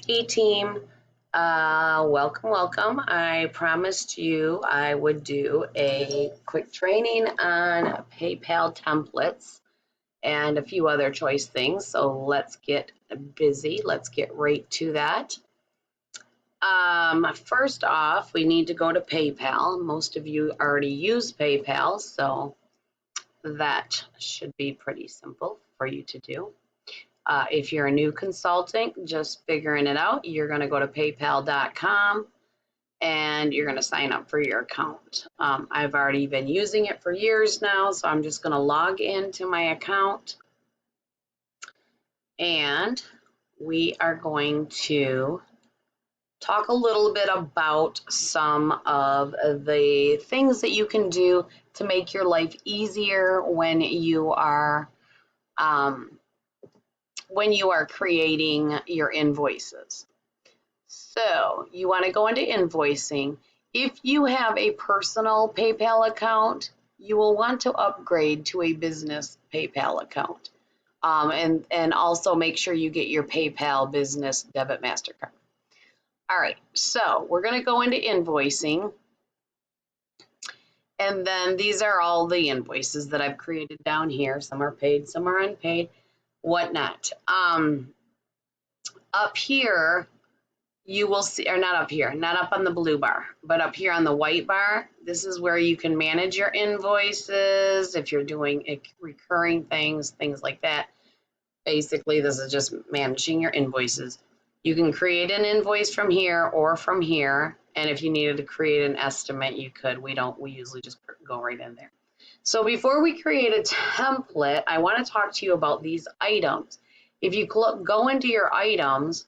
Hey team, welcome, welcome. I promised you I would do a quick training on PayPal templates and a few other choice things. So let's get busy. Let's get right to that. First off, we need to go to PayPal. Most of you already use PayPal, so that should be pretty simple for you to do. If you're a new consultant, just figuring it out, you're going to go to paypal.com and you're going to sign up for your account. I've already been using it for years now, so I'm just going to log into my account. And we are going to talk a little bit about some of the things that you can do to make your life easier when you are creating your invoices. So you want to go into invoicing. If you have a personal PayPal account, you will want to upgrade to a business PayPal account. And also make sure you get your PayPal business debit MasterCard. All right, so we're going to go into invoicing. And then these are all the invoices that I've created down here. Some are paid, some are unpaid, whatnot. Up here, you will see, or not up here, not up on the blue bar, but up here on the white bar, this is where you can manage your invoices, if you're doing recurring things like that. Basically, this is just managing your invoices. You can create an invoice from here or from here, and if you needed to create an estimate, you could. We usually just go right in there. So before we create a template, I want to talk to you about these items. If you go into your items,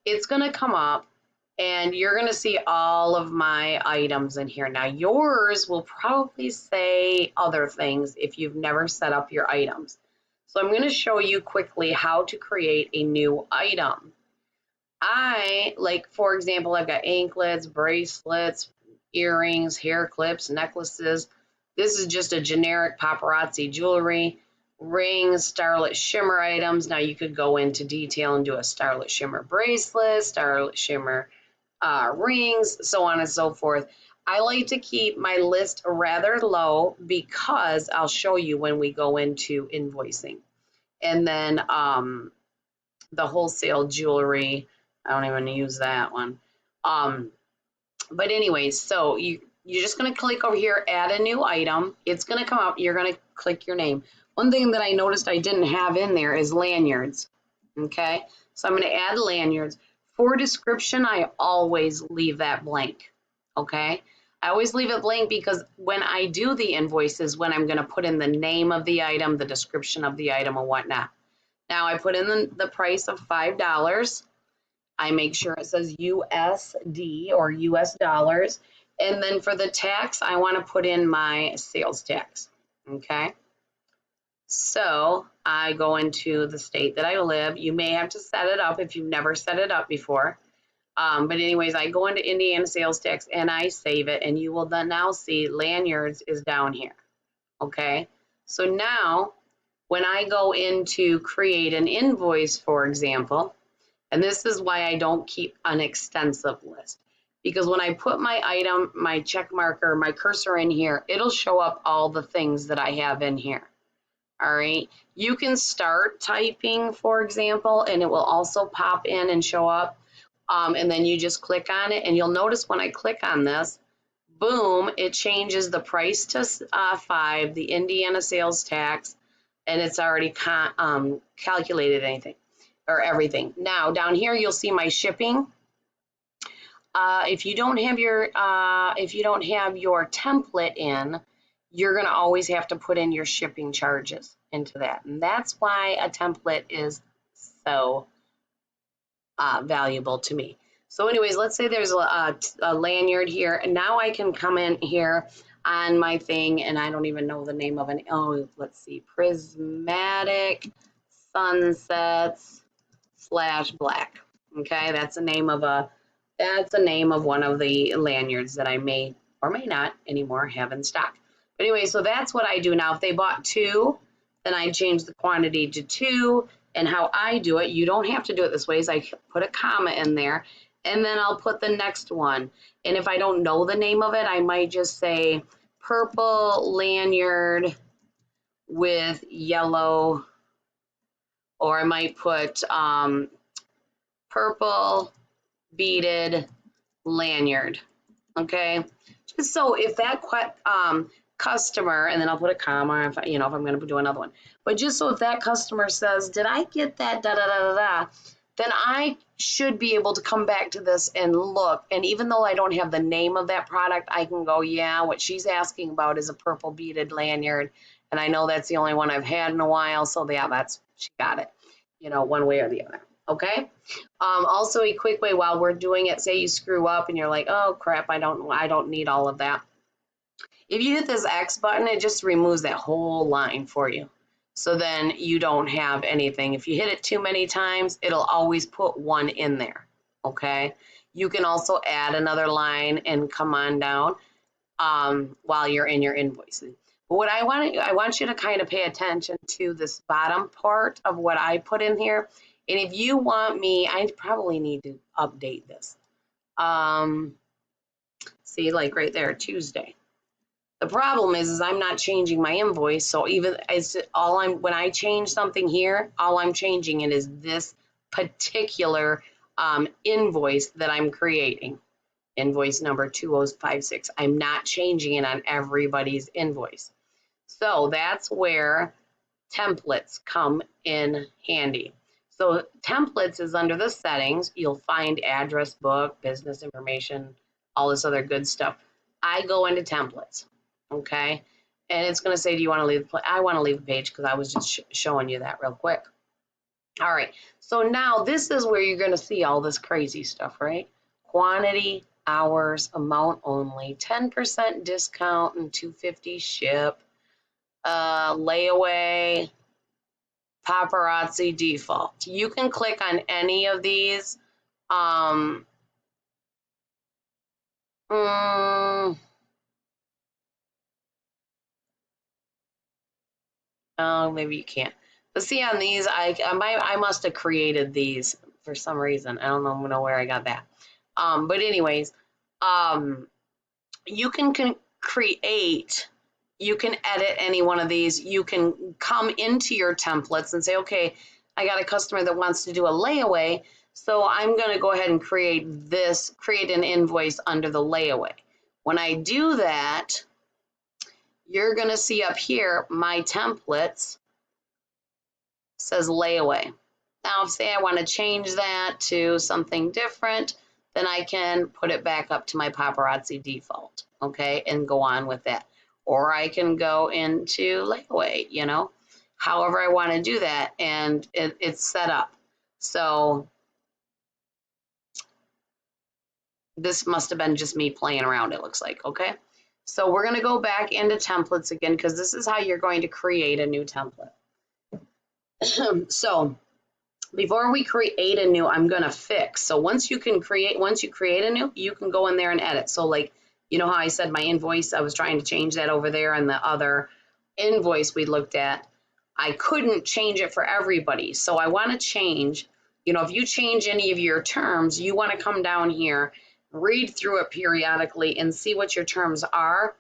it's going to come up and you're going to see all of my items in here. Now yours will probably say other things if you've never set up your items. So I'm going to show you quickly how to create a new item. For example, I've got anklets, bracelets, earrings, hair clips, necklaces. This is just a generic paparazzi jewelry, rings, starlit shimmer items. Now you could go into detail and do a starlit shimmer bracelet, starlit shimmer rings, so on and so forth. I like to keep my list rather low because I'll show you when we go into invoicing. And then the wholesale jewelry, I don't even use that one. But anyways, so you're just going to click over here, add a new item. It's going to come up. You're going to click your name. One thing that I noticed I didn't have in there is lanyards. Okay, so I'm going to add lanyards. For description, I always leave that blank. Okay, I always leave it blank because when I do the invoices, when I'm going to put in the name of the item, the description of the item, and whatnot. Now I put in the price of $5. I make sure it says USD or US dollars. And then for the tax, I want to put in my sales tax. Okay. So I go into the state that I live. You may have to set it up if you've never set it up before. But anyways, I go into Indiana sales tax and I save it. And you will then now see lanyards is down here. Okay. So now when I go into create an invoice, for example, and this is why I don't keep an extensive list, because when I put my item, my check marker, my cursor in here, it'll show up all the things that I have in here. All right. You can start typing, for example, and it will also pop in and show up. And then you just click on it and you'll notice when I click on this, boom, it changes the price to $5, the Indiana sales tax, and it's already calculated everything. Now down here you'll see my shipping. If you don't have your template in, you're going to always have to put in your shipping charges into that, and that's why a template is so valuable to me. So anyways, let's say there's a lanyard here, and now I can come in here on my thing, and I don't even know the name of it. Oh, let's see, prismatic sunsets / black. Okay, that's the name of one of the lanyards that I may or may not anymore have in stock. But anyway, so that's what I do now. If they bought 2, then I change the quantity to 2. And how I do it, you don't have to do it this way, is I put a comma in there and then I'll put the next one. And if I don't know the name of it, I might just say purple lanyard with yellow, or I might put purple beaded lanyard. Okay, just so if that customer, and then I'll put a comma if if I'm going to do another one, but just so if that customer says, did I get that da da da da da, then I should be able to come back to this and look, and even though I don't have the name of that product, I can go, yeah, what she's asking about is a purple beaded lanyard, and I know that's the only one I've had in a while, so yeah, that's, she got it, one way or the other. Okay. Also, a quick way while we're doing it, say you screw up and you're like, oh crap, I don't need all of that. If you hit this X button, it just removes that whole line for you. So then you don't have anything. If you hit it too many times, it'll always put one in there. Okay. You can also add another line and come on down while you're in your invoicing. But what I want you to kind of pay attention to this bottom part of what I put in here. And if you want me, I probably need to update this. See, like right there, Tuesday. The problem is I'm not changing my invoice. So even when I change something here, all I'm changing it is this particular invoice that I'm creating. Invoice number 2056. I'm not changing it on everybody's invoice. So that's where templates come in handy. So templates is under the settings. You'll find address book, business information, all this other good stuff. I go into templates, okay? And it's going to say, do you want to leave? I want to leave a page because I was just showing you that real quick. All right, so now this is where you're going to see all this crazy stuff, right? Quantity, hours, amount only, 10% discount, and $250 ship, layaway, paparazzi default. You can click on any of these. Oh, maybe you can't. But see, on these, I must have created these for some reason. I don't know where I got that. But anyways, you can create. You can edit any one of these. You can come into your templates and say, okay, I got a customer that wants to do a layaway, so I'm going to go ahead and create an invoice under the layaway. When I do that, you're going to see up here, my templates says layaway. Now, if say I want to change that to something different, then I can put it back up to my paparazzi default, okay, and go on with that. Or I can go into layaway, however I want to do that, and it's set up. So this must have been just me playing around, it looks like, okay? So we're going to go back into templates again, because this is how you're going to create a new template. So before we create a new, I'm going to fix. So once you create a new, you can go in there and edit. So like, you know how I said my invoice, I was trying to change that over there, and the other invoice we looked at, I couldn't change it for everybody. So I want to change, if you change any of your terms, you want to come down here, read through it periodically and see what your terms are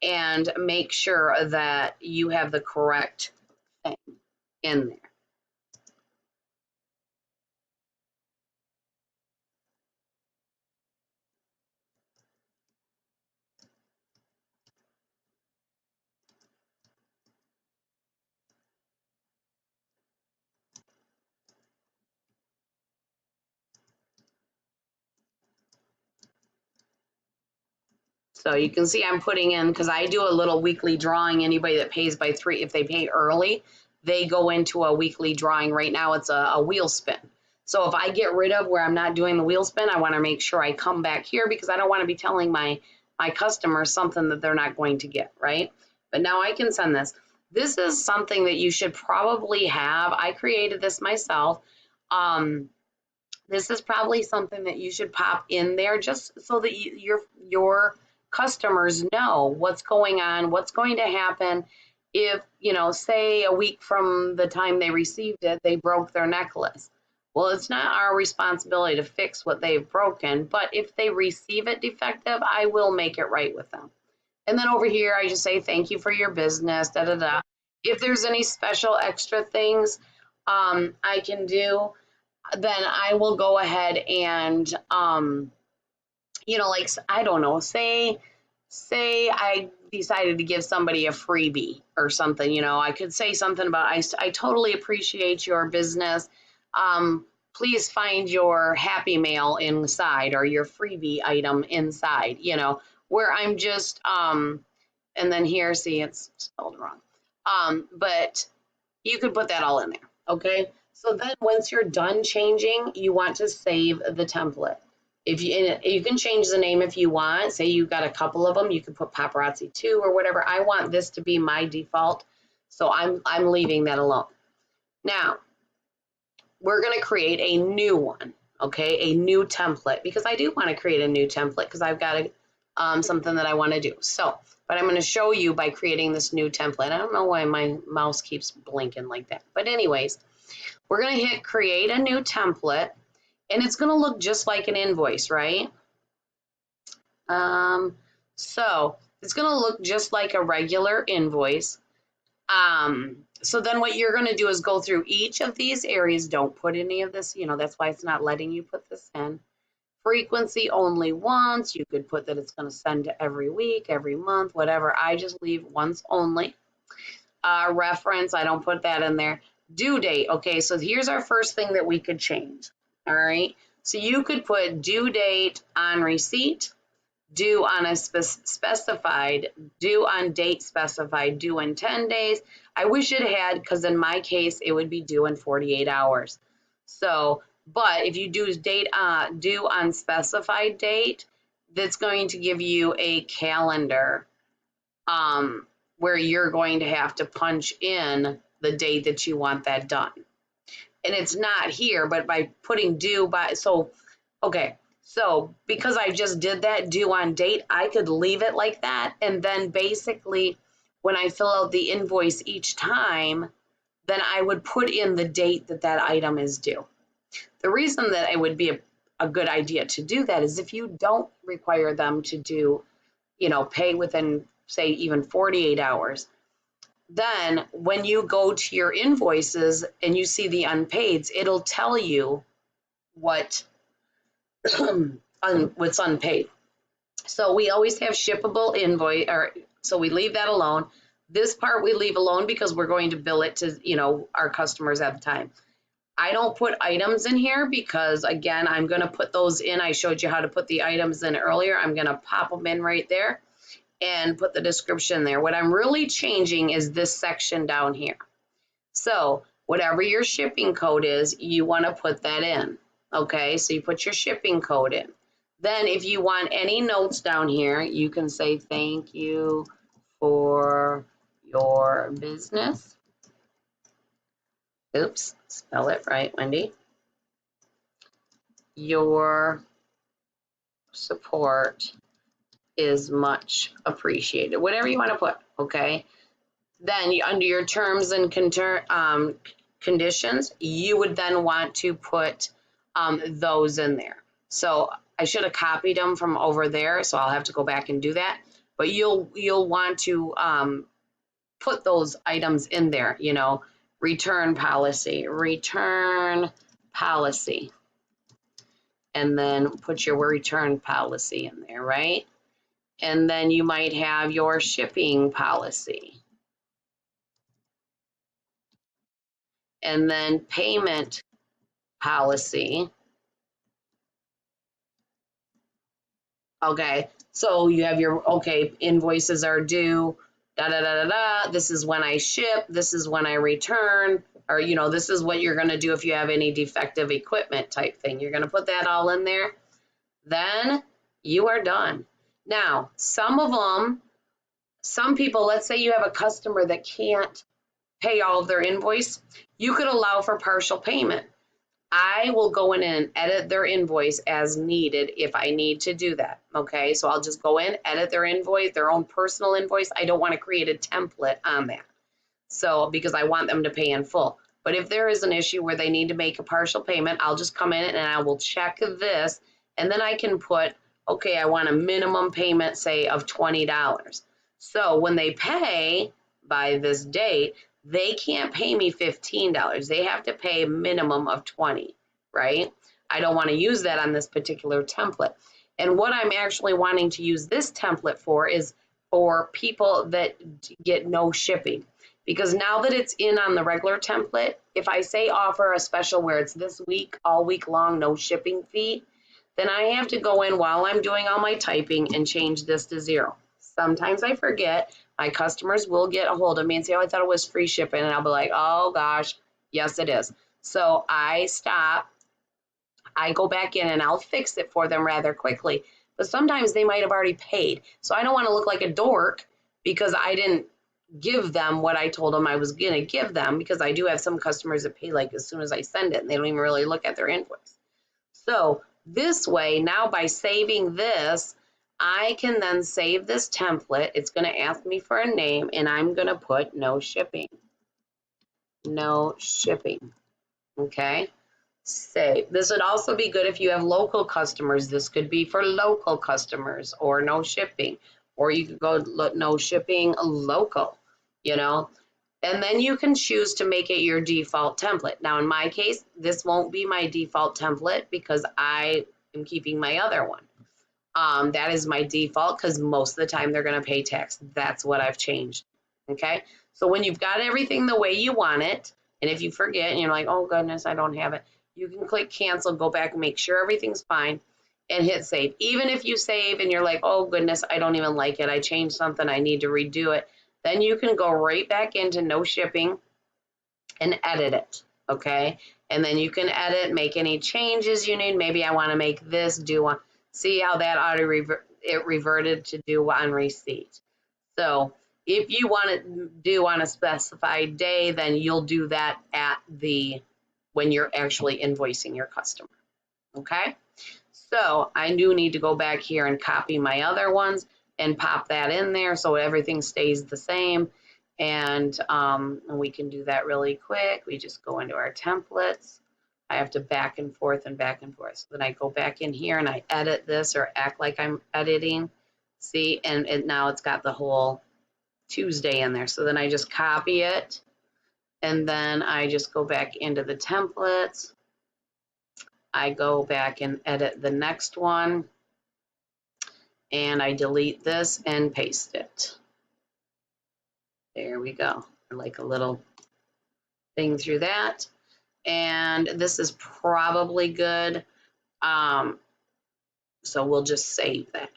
and make sure that you have the correct thing in there. So you can see I'm putting in, because I do a little weekly drawing. Anybody that pays by 3, if they pay early, they go into a weekly drawing. Right now it's a wheel spin. So if I get rid of where I'm not doing the wheel spin, I want to make sure I come back here, because I don't want to be telling my customers something that they're not going to get, right? But now I can send this. This is something that you should probably have. I created this myself. This is probably something that you should pop in there just so that your customers know what's going on, what's going to happen, if, you know, say a week from the time they received it, they broke their necklace. Well, it's not our responsibility to fix what they've broken, but if they receive it defective, I will make it right with them. And then over here, I just say, thank you for your business, da da da. If there's any special extra things I can do, then I will go ahead and, you know, like, I don't know, say I decided to give somebody a freebie or something, you know, I could say something about, I totally appreciate your business. Um, Please find your happy mail inside or your freebie item inside, you know, where I'm just, and then here, see, it's spelled wrong. But you could put that all in there, okay? So then once you're done changing, you want to save the template. If you can change the name if you want. Say you got a couple of them, you can put Paparazzi 2 or whatever. I want this to be my default, so I'm leaving that alone. Now, we're going to create a new one, okay? A new template, because I do want to create a new template because I've got something that I want to do. So, but I'm going to show you by creating this new template. I don't know why my mouse keeps blinking like that. But anyways, we're going to hit create a new template, and it's going to look just like an invoice, right? So it's going to look just like a regular invoice. So then what you're going to do is go through each of these areas. Don't put any of this, you know, that's why it's not letting you put this in. Frequency only once. You could put that it's going to send to every week, every month, whatever. I just leave once only. Reference, I don't put that in there. Due date. Okay, so here's our first thing that we could change. All right, so you could put due date on receipt, due on a specified, due on date specified, due in 10 days. I wish it had, because in my case, it would be due in 48 hours. So, but if you do date due on specified date, that's going to give you a calendar where you're going to have to punch in the date that you want that done. And it's not here, but by putting due by, so, okay. So because I just did that due on date, I could leave it like that. And then basically when I fill out the invoice each time, then I would put in the date that that item is due. The reason that it would be a good idea to do that is if you don't require them to do, you know, pay within, say, even 48 hours, then when you go to your invoices and you see the unpaids, it'll tell you what what's unpaid. So we always have shippable invoice, or so we leave that alone. This part we leave alone because we're going to bill it to, you know, our customers at the time. I don't put items in here because, again, I'm going to put those in. I showed you how to put the items in earlier. I'm going to pop them in right there and put the description there. What I'm really changing is this section down here. So whatever your shipping code is, you want to put that in. Okay, so you put your shipping code in. Then if you want any notes down here, you can say thank you for your business. Oops, spell it right, Wendy. Your support is much appreciated. Whatever you want to put, okay? Then under your terms and conditions, you would then want to put those in there. So I should have copied them from over there, so I'll have to go back and do that. But you'll want to put those items in there, you know, return policy, and then put your return policy in there, right? And then you might have your shipping policy. And then payment policy. Okay, so you have your, okay, invoices are due, da da da da da. This is when I ship, this is when I return, or, you know, this is what you're going to do if you have any defective equipment type thing. You're going to put that all in there. Then you are done. Now, some people, let's say you have a customer that can't pay all of their invoice, you could allow for partial payment. I will go in and edit their invoice as needed if I need to do that. Okay, so I'll just go in, edit their invoice, their own personal invoice. I don't want to create a template on that. So, because I want them to pay in full. But if there is an issue where they need to make a partial payment, I'll just come in and I will check this, and then I can put, okay, I want a minimum payment, say, of $20. So when they pay by this date, they can't pay me $15. They have to pay a minimum of 20, right? I don't want to use that on this particular template. And what I'm actually wanting to use this template for is for people that get no shipping. Because now that it's in on the regular template, if I say offer a special where it's this week, all week long, no shipping fee, then I have to go in while I'm doing all my typing and change this to 0. Sometimes I forget. My customers will get a hold of me and say, oh, I thought it was free shipping. And I'll be like, oh gosh, yes, it is. So I stop. I go back in and I'll fix it for them rather quickly. But sometimes they might have already paid. So I don't want to look like a dork because I didn't give them what I told them I was going to give them, because I do have some customers that pay like as soon as I send it and they don't even really look at their invoice. So this way, now by saving this, I can then save this template. It's going to ask me for a name and I'm going to put no shipping. No shipping. Okay. Save. This would also be good if you have local customers. This could be for local customers, or no shipping, or you could go no shipping local, you know, and then you can choose to make it your default template. Now, in my case, this won't be my default template because I am keeping my other one. That is my default because most of the time they're going to pay tax. That's what I've changed. Okay. So when you've got everything the way you want it, and if you forget and you're like, oh goodness, I don't have it, you can click cancel, go back and make sure everything's fine and hit save. Even if you save and you're like, oh goodness, I don't even like it, I changed something, I need to redo it, then you can go right back into no shipping and edit it. Okay. And then you can edit, make any changes you need. Maybe I want to make this do one. See how that it reverted to do on receipt. So if you want to do on a specified day, then you'll do that at when you're actually invoicing your customer. Okay. So I do need to go back here and copy my other ones and pop that in there so everything stays the same. And we can do that really quick. We just go into our templates. I have to back and forth and back and forth. So then I go back in here and I edit this, or act like I'm editing. See, and now it's got the whole Tuesday in there. So then I just copy it, and then I just go back into the templates. I go back and edit the next one, and I delete this and paste it. There we go. Like a little thing through that. And this is probably good. So we'll just save that.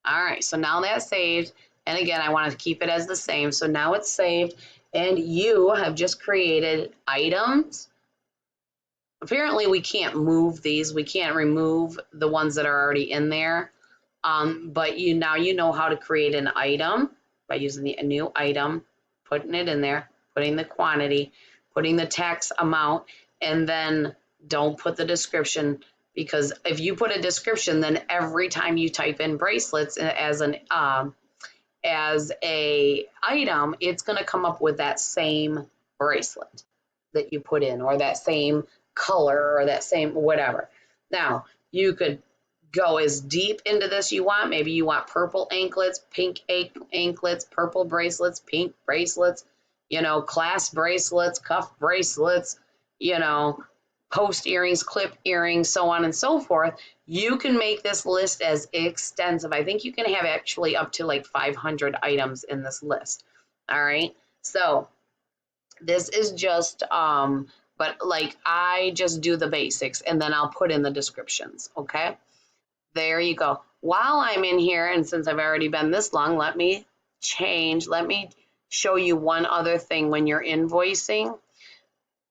All right, so now that's saved. And again, I want to keep it as the same. So now it's saved, and you have just created items. Apparently we can't move these. We can't remove the ones that are already in there. But now you know how to create an item by using a new item, putting it in there, putting the quantity, putting the tax amount, and then don't put the description, because if you put a description, then every time you type in bracelets as a item, it's going to come up with that same bracelet that you put in, or that same color, or that same whatever. Now, you could go as deep into this you want. Maybe you want purple anklets, pink anklets, purple bracelets, pink bracelets, clasp bracelets, cuff bracelets, post earrings, clip earrings, so on and so forth. You can make this list as extensive. I think you can have actually up to like 500 items in this list. All right. So this is just, but like I just do the basics and then I'll put in the descriptions. Okay. There you go. While I'm in here, and since I've already been this long, let me show you one other thing when you're invoicing.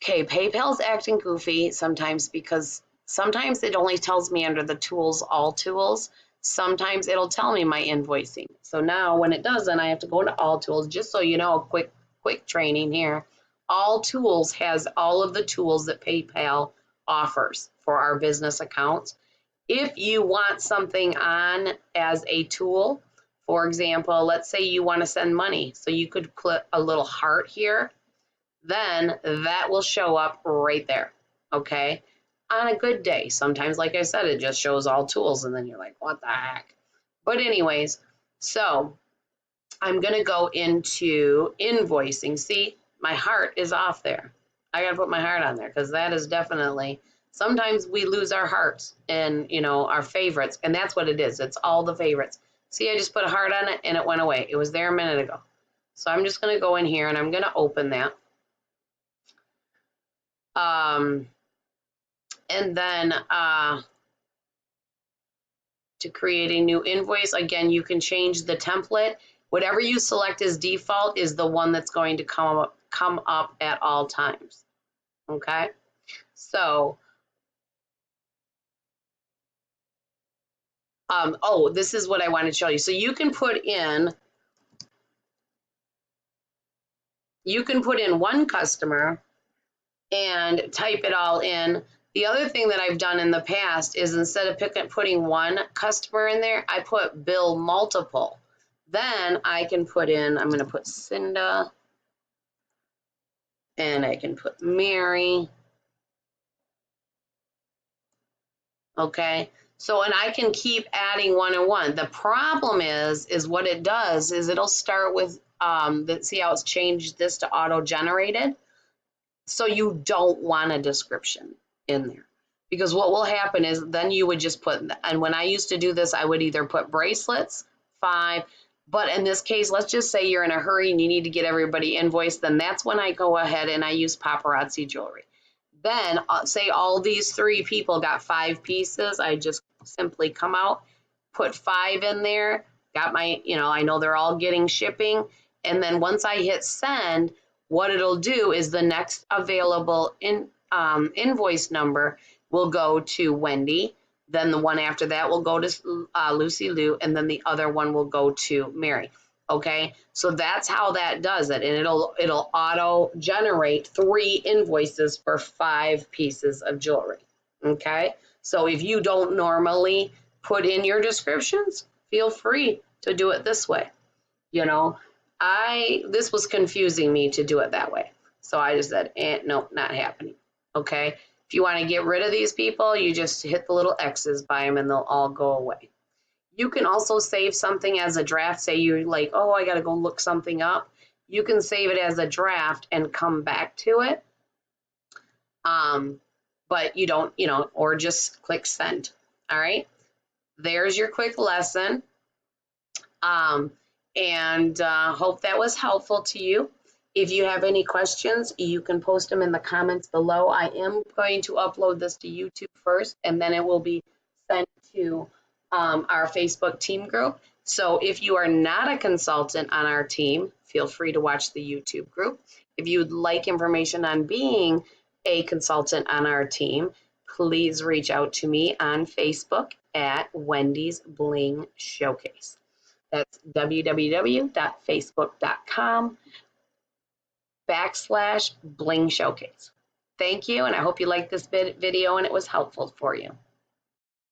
Okay, PayPal's acting goofy sometimes, because sometimes it only tells me under the tools, all tools. Sometimes it'll tell me my invoicing. So now when it doesn't, I have to go into all tools. Just so you know, a quick training here. All tools has all of the tools that PayPal offers for our business accounts. If you want something on as a tool, For example, let's say you want to send money. So you could put a little heart here. Then that will show up right there. Okay. On a good day. Sometimes, like I said, it just shows all tools and then you're like, what the heck? But anyways, so I'm going to go into invoicing. See, my heart is off there. I got to put my heart on there because that is definitely, sometimes we lose our hearts and, you know, our favorites. And that's what it is. It's all the favorites. See, I just put a heart on it and it went away. It was there a minute ago. So I'm just going to go in here and I'm going to open that. And then to create a new invoice, again, you can change the template. Whatever you select as default is the one that's going to come up at all times. Okay, so oh, this is what I want to show you. So you can put in one customer and type it all in. The other thing that I've done in the past is instead of putting one customer in there, I put bill multiple. Then I can put in, I'm going to put Cinda, and I can put Mary. Okay, so, and I can keep adding one and one. The problem is what it does is it'll start with, see how it's changed this to auto-generated? So you don't want a description in there. Because what will happen is then you would just put, and when I used to do this, I would either put bracelets, 5, but in this case, let's just say you're in a hurry and you need to get everybody invoiced, then that's when I go ahead and I use Paparazzi jewelry. Then say all these 3 people got 5 pieces, I just simply come out, put 5 in there, got my, you know, I know they're all getting shipping, and then once I hit send, what it'll do is the next available invoice number will go to Wendy, then the one after that will go to Lucy Lou, and then the other one will go to Mary. Okay, so that's how that does it, and it'll auto generate 3 invoices for 5 pieces of jewelry. Okay, so if you don't normally put in your descriptions, feel free to do it this way. You know, this was confusing me to do it that way, so I just said, no, not happening. Okay, if you want to get rid of these people, you just hit the little X's by them and they'll all go away. You can also save something as a draft. Say you're like, oh, I got to go look something up. You can save it as a draft and come back to it. But you don't, you know, or just click send. All right. There's your quick lesson. And hope that was helpful to you. If you have any questions, you can post them in the comments below. I am going to upload this to YouTube first, and then it will be sent to our Facebook team group. So if you are not a consultant on our team, feel free to watch the YouTube group. If you would like information on being a consultant on our team, please reach out to me on Facebook at Wendy's Bling Showcase. That's www.facebook.com/Bling Showcase. Thank you, and I hope you liked this video and it was helpful for you.